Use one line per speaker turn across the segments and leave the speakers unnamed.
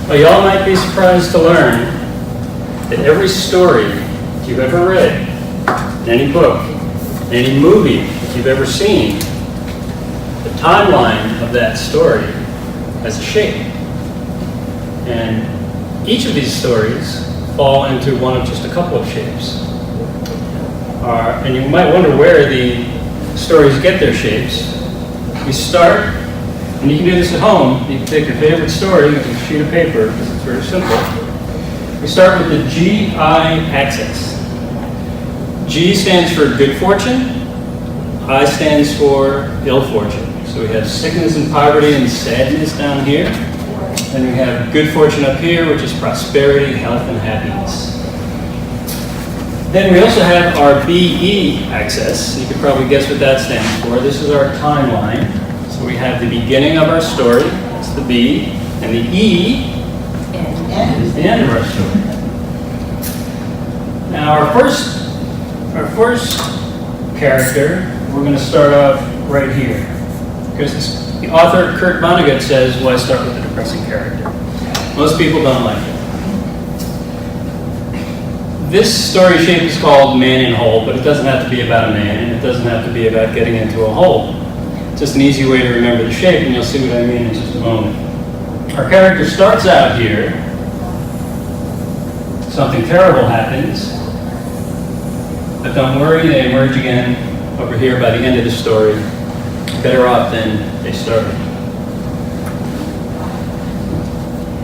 Well, y'all might be surprised to learn that every story that you've ever read, in any book, in any movie that you've ever seen, the timeline of that story has a shape. And each of these stories fall into one of just a couple of shapes. And you might wonder where the stories get their shapes. We start, and you can do this at home. You can take your favorite story with a sheet of paper, because it's very simple. We start with the G-I axis. G stands for good fortune. I stands for ill fortune. So we have sickness and poverty and sadness down here. And we have good fortune up here, which is prosperity, health, and happiness. Then we also have our BE axis. You could probably guess what that stands for. This is our timeline. So we have the beginning of our story, that's the B, and the E is the end of our story. Now our first character, we're going to start off right here. Because the author, Kurt Vonnegut, says, why start with a depressing character? Most people don't like it. This story shape is called Man in Hole, but it doesn't have to be about a man, and it doesn't have to be about getting into a hole. It's just an easy way to remember the shape, and you'll see what I mean in just a moment. Our character starts out here. Something terrible happens. But don't worry, they emerge again over here by the end of the story, better off than they started.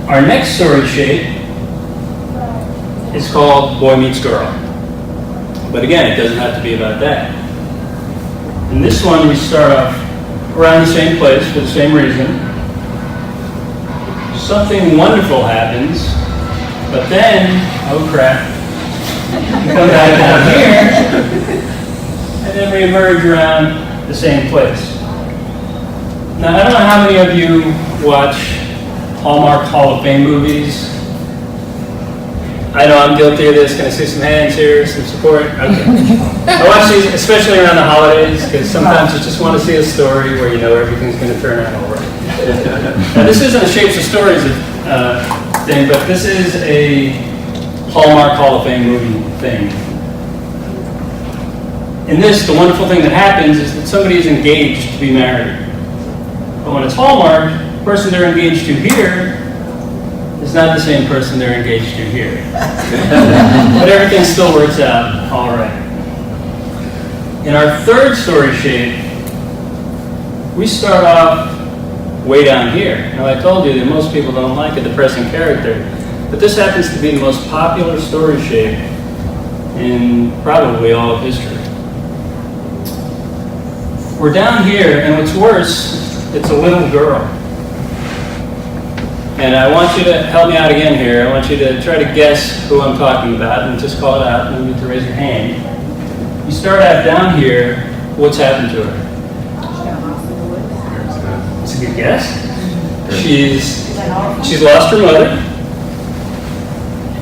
Our next story shape is called Boy Meets Girl. But again, it doesn't have to be about that. In this one, we start off around the same place for the same reason. Something wonderful happens, but then, oh crap, we come back down here, and then we emerge around the same place. Now, I don't know how many of you watch Hallmark Hall of Fame movies. I know I'm guilty of this. Can I see some hands here, some support? Okay. I watch these, especially around the holidays, because sometimes you just want to see a story where you know everything's going to turn out all right. Now, this isn't a Shapes of Stories thing, but this is a Hallmark Hall of Fame movie thing. In this, the wonderful thing that happens is that somebody is engaged to be married. But when it's Hallmark, the person they're engaged to here is not the same person they're engaged to here. But everything still works out all right. In our third story shape, we start off way down here. Now, I told you that most people don't like a depressing character, but this happens to be the most popular story shape in probably all of history. We're down here, and what's worse, it's a little girl. And I want you to help me out again here. I want you to try to guess who I'm talking about and just call it out. You need to raise your hand. You start out down here, what's happened to her? That's a good guess. She's lost her mother,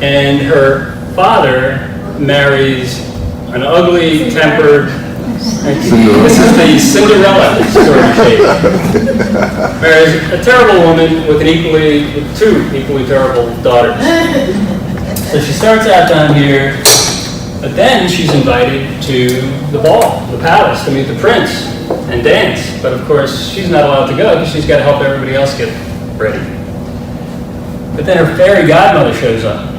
and her father marries an ugly tempered. This is the Cinderella story shape. Marries a terrible woman with two equally terrible daughters. So she starts out down here, but then she's invited to the ball, the palace, to meet the prince and dance. But of course, she's not allowed to go because she's got to help everybody else get ready. But then her fairy godmother shows up.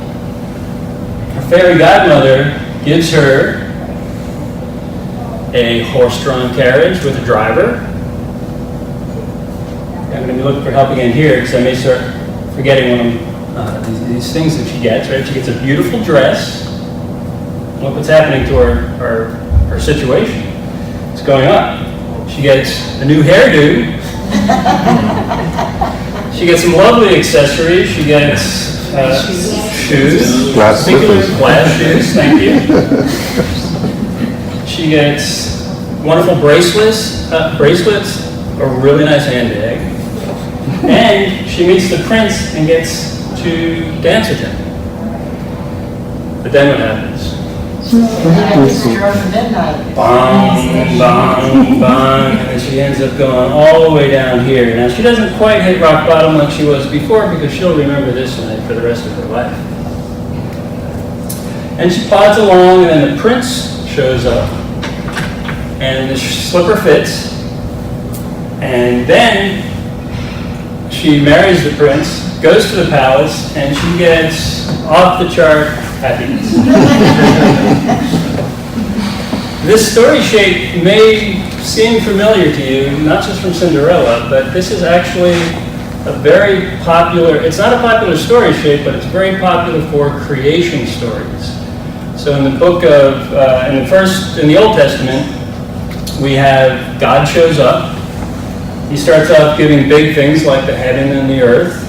Her fairy godmother gives her a horse-drawn carriage with a driver. I'm going to be looking for help again here because I may start forgetting one of these things that she gets. Right? She gets a beautiful dress. Look what's happening to her situation. It's going up. She gets a new hairdo. She gets some lovely accessories. She gets shoes, glass shoes. Thank you. She gets wonderful bracelets, a really nice handbag, and she meets the prince and gets to dance with him. But then what happens? Bong, bong, bong, and she ends up going all the way down here. Now, she doesn't quite hit rock bottom like she was before because she'll remember this night for the rest of her life. And she plods along, and then the prince shows up, and the slipper fits, and then she marries the prince, goes to the palace, and she gets off-the-chart happiness. This story shape may seem familiar to you, not just from Cinderella, but this is actually a very popular, it's not a popular story shape, but it's very popular for creation stories. So in the book of, in the Old Testament, we have God shows up. He starts off giving big things like the heaven and the earth,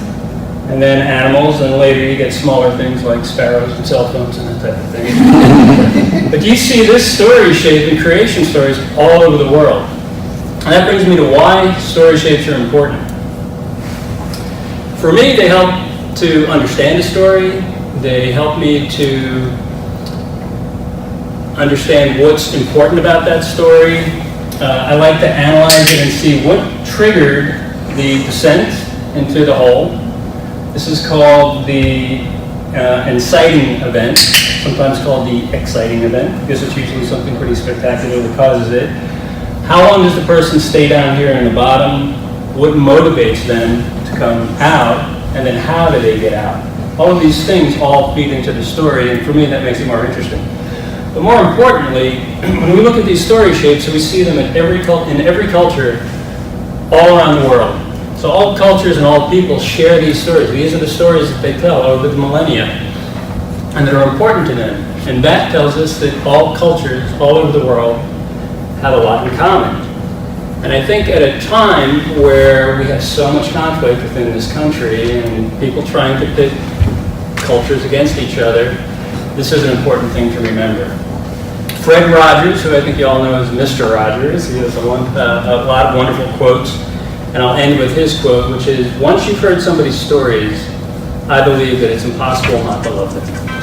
and then animals, and later you get smaller things like sparrows and cell phones and that type of thing. But you see this story shape in creation stories all over the world. And that brings me to why story shapes are important. For me, they help to understand a story. They help me to understand what's important about that story. I like to analyze it and see what triggered the descent into the hole. This is called the inciting event, sometimes called the exciting event, because it's usually something pretty spectacular that causes it. How long does the person stay down here in the bottom? What motivates them to come out? And then how do they get out? All of these things all feed into the story, and for me that makes it more interesting. But more importantly, when we look at these story shapes, we see them in every culture all around the world. So all cultures and all people share these stories. These are the stories that they tell over the millennia and that are important to them. And that tells us that all cultures all over the world have a lot in common. And I think at a time where we have so much conflict within this country and people trying to pit cultures against each other, this is an important thing to remember. Fred Rogers, who I think you all know as Mr. Rogers, he has a lot of wonderful quotes. And I'll end with his quote, which is, once you've heard somebody's stories, I believe that it's impossible not to love them.